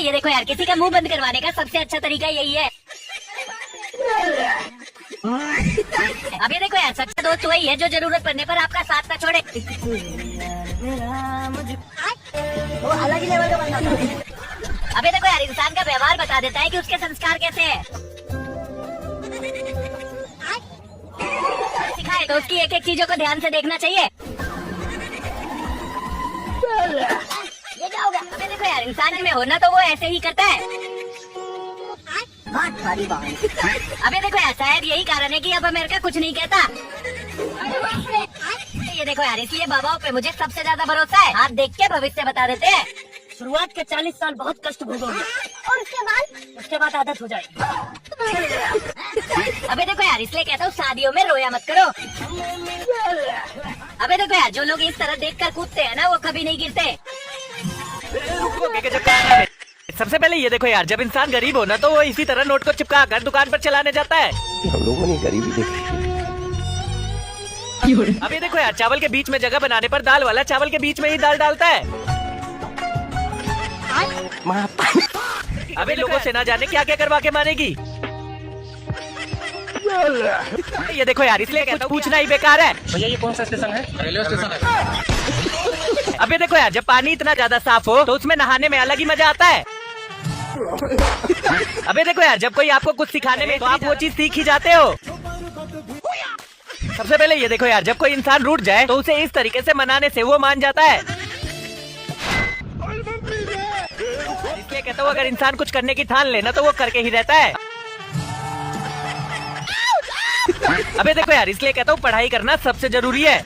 ये देखो यार, किसी का मुंह बंद करवाने का सबसे अच्छा तरीका यही है। अब ये देखो यार, सच्चा दोस्त वही है जो जरूरत पड़ने पर आपका साथ ना छोड़े। वो अलग ही लेवल का बंदा है। अब ये देखो यार, इंसान का व्यवहार बता देता है कि उसके संस्कार कैसे हैं। सिखाए तो उसकी एक एक चीजों को ध्यान से देखना चाहिए। ये क्या होगा? अब ये देखो यार, इंसान में होना तो वो ऐसे ही करता है। अब ये देखो यार, शायद यही कारण है कि अब अमेरिका कुछ नहीं कहता। ये देखो यार, इसलिए बाबाओं पे मुझे सबसे ज्यादा भरोसा है। हाथ देख के भविष्य बता देते हैं। शुरुआत के 40 साल बहुत कष्ट भोगोगे और उसके बाद आदत हो जाएगी। अबे देखो यार, इसलिए कहता हूँ शादियों में रोया मत करो। अबे देखो यार, जो लोग इस तरह देखकर कूदते हैं ना, वो कभी नहीं गिरते। सबसे पहले ये देखो यार, जब इंसान गरीब हो ना तो वो इसी तरह नोट को चिपका कर दुकान पर चलाने जाता है। हम लोगों ने गरीबी देखी। अब ये देखो यार, चावल के बीच में जगह बनाने पर दाल वाला चावल के बीच में ही दाल डालता है। अबे लोगों से ना जाने क्या क्या करवा के मारेगी। ये देखो यार, इसलिए कहता हूँ पूछना ही बेकार है। भैया ये कौन सा स्टेशन है? रेलवे स्टेशन है। अबे देखो यार, जब पानी इतना ज्यादा साफ हो तो उसमें नहाने में अलग ही मजा आता है। अबे देखो यार, जब कोई आपको कुछ सिखाने में तो आप वो चीज सीख ही जाते हो। सबसे पहले ये देखो यार, जब कोई इंसान रूठ जाए तो उसे इस तरीके से मनाने से वो मान जाता है। इसलिए कहता हूँ, अगर इंसान कुछ करने की ठान लेना तो वो करके ही रहता है। अबे देखो यार, इसलिए कहता हूँ पढ़ाई करना सबसे जरूरी है।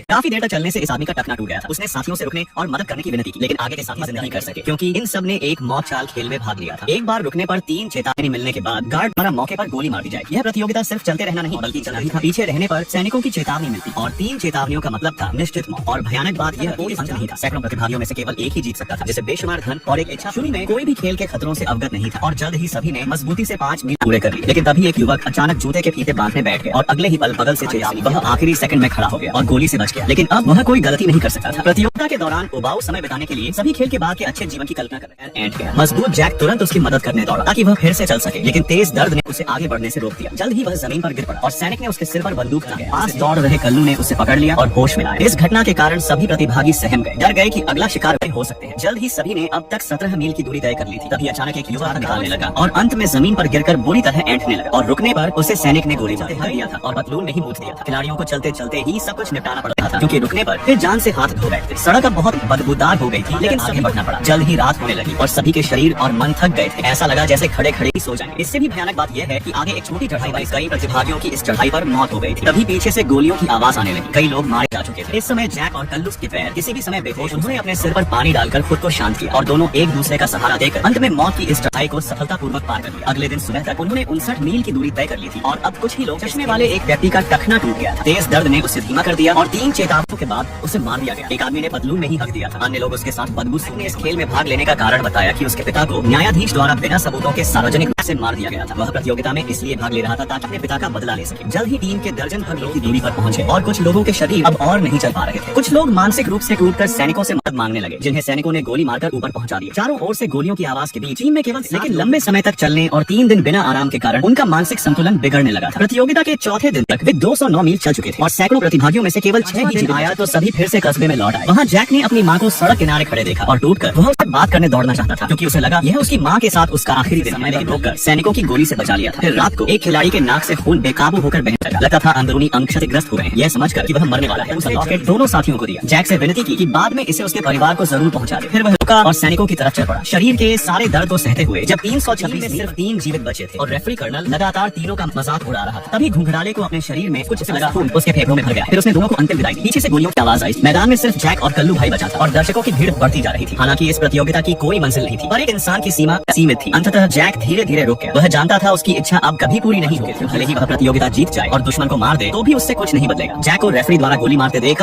काफी देर तक चलने से इस आदमी का टखना टूट गया था। उसने साथियों से रुकने और मदद करने की विनती की, लेकिन आगे के साथी जिंदा नहीं कर सके क्योंकि इन सब ने एक मौत चाल खेल में भाग लिया था। एक बार रुकने पर 3 चेतावनी मिलने के बाद गार्ड द्वारा मौके पर गोली मार दी जाएगी। यह प्रतियोगिता सिर्फ चलते रहना नहीं बल्कि चलना भी था। पीछे रहने पर सैनिकों की चेतावनी मिलती और 3 चेतावनियों का मतलब था निश्चित मौत। और भयानक बात यह कोई अंत नहीं था। सैकड़ों प्रतिभागियों में से केवल एक ही जीत सकता था, जिसे बेशुमार धन और एक इच्छा। शुरू में कोई भी खेल के खतरों से अवगत नहीं था और जल्द ही सभी ने मजबूती से 5 मील पूरे कर लिए। लेकिन तभी एक युवक अचानक जूते के फीते बांधने बैठ गया और अगले ही पल बगल से चेतावनी। वह आखिरी सेकंड में खड़ा हो गया और गोली से बच गया, लेकिन अब वह कोई गलती नहीं कर सकता था। प्रतियोगिता के दौरान उबाऊ समय बिताने के लिए सभी खेल के बाद के अच्छे जीवन की कल्पना कर रहे हैं। मजबूत जैक तुरंत उसकी मदद करने दौड़ा ताकि वह फिर से चल सके, लेकिन तेज दर्द ने उसे आगे बढ़ने से रोक दिया। जल्द ही वह जमीन पर गिर पड़ा और सैनिक ने उसके सिर पर बंदूक लगाया। पास दौड़ रहे कल्लू ने उसे पकड़ लिया और होश में लाया। इस घटना के कारण सभी प्रतिभागी सहम गए, डर गए कि अगला शिकार हो सकते हैं। जल्द ही सभी ने अब तक 17 मील की दूरी तय कर ली थी। तभी अचानक एक युवक निकालने लगा और अंत में जमीन पर गिरकर बुरी तरह ऐंठने लगा और रुकने पर उसे सैनिक ने गोली मार दिया था और पतलून नहीं बूथ दिया था। खिलाड़ियों को चलते चलते ही सब कुछ निपटाना पड़ रहा था क्योंकि रुकने पर फिर जान से हाथ धो बैठते। सड़क अब बहुत बदबूदार हो गई थी, लेकिन आगे बढ़ना पड़ा। जल्द ही रात होने लगी और सभी के शरीर और मन थक गए थे। ऐसा लगा जैसे खड़े खड़े ही सो जाएंगे। इससे भी भयानक बात यह है कि आगे एक छोटी चढ़ाई पर कई प्रतिभागियों की इस चढ़ाई पर मौत हो गई थी। तभी पीछे से गोलियों की आवाज आने लगी। कई लोग मारे जा चुके थे। इस समय जैक और कल्लू के पैर किसी भी समय बेहोश। उन्होंने अपने सिर पर पानी डालकर खुद को शांत किया और दोनों एक दूसरे का सहारा देकर अंत में मौत की इस चढ़ाई को सफलतापूर्वक पार कर लिया। अगले दिन सुबह तक उन्होंने 59 मील की दूरी तय कर ली थी और अब कुछ ही लोग। चश्मे वाले एक व्यक्ति का टखना टूट गया था। तेज दर्द ने उसे धीमा कर दिया और 3 चेतावनियों के बाद उसे मार दिया गया। एक आदमी ने पतलून में ही हक दिया था। अन्य लोग उसके साथ बदबू ने इस खेल में भाग लेने का कारण बताया कि उसके पिता को न्यायाधीश द्वारा बिना सबूतों के सार्वजनिक रूप से मार दिया गया था। वह प्रतियोगिता में इसलिए भाग ले रहा था ताकि अपने पिता का बदला ले सके। जल्द ही टीम के दर्जन भर लोग की दूरी पर पहुंचे और कुछ लोगों के शरीर अब और नहीं चल पा रहे थे। कुछ लोग मानसिक रूप से टूटकर सैनिकों से मदद मांगने लगे, जिन्हें सैनिकों ने गोली मारकर ऊपर पहुंचा दिया। चारों ओर से गोलियों की आवाज के बीच टीम में केवल लेकिन लंबे समय तक चलने और 3 दिन बिना आराम के कारण उनका मानसिक संतुलन बिगड़ने लगा था। प्रतियोगिता के चौथे दिन तक वे 209 मील चल चुके थे और सैकड़ों प्रतिभागियों में से केवल 6 ही जीत आया तो सभी फिर से कस्बे में लौट आए। वहाँ जैक ने अपनी माँ को सड़क किनारे खड़े देखा और टूटकर वह उससे बात करने दौड़ना चाहता था क्योंकि उसे लगा यह उसकी माँ के साथ उसका आखिरी दिन है, लेकिन रोककर सैनिकों की गोली से बचा लिया था। फिर रात को एक खिलाड़ी के नाक से खून बेकाबू होकर बहने लगा। लगता था अंदरूनी अंग क्षतिग्रस्त हो गए हैं। यह समझकर कि वह मरने वाला है, उसने लॉकेट दोनों साथियों को दिया। जैक से विनती की कि बाद में इसे उसके परिवार को जरूर पहुंचा दे। फिर वह रुका और सैनिकों की तरफ चल पड़ा, शरीर के सारे दर्द को सहते हुए। जब 326 में सिर्फ 3 जीवित बचे थे और रेफरी कर्नल लगातार तीनों का मजाक उड़ा रहा था, तभी घुंघराले को अपने शरीर में कुछ लगा। खून उसके फेफड़ों में भर गया। फिर उसने दोनों को अंतिम विदाई दी। पीछे से गोलियों की आवाज आई। मैदान में सिर्फ जैक और कल्लू भाई बचा था और दर्शकों की भीड़ बढ़ती जा रही थी। हालांकि इस प्रतियोगिता की कोई मंजिल नहीं थी, पर एक इंसान की सीमा सीमित थी। अंततः जैक धीरे धीरे रुक गया। वह जानता था उसकी इच्छा अब कभी पूरी नहीं होगी। भले ही वह प्रतियोगिता जीत जाए और दुश्मन को मार दे तो भी उससे कुछ नहीं बदलेगा। जैक को रेफरी द्वारा गोली मारते देख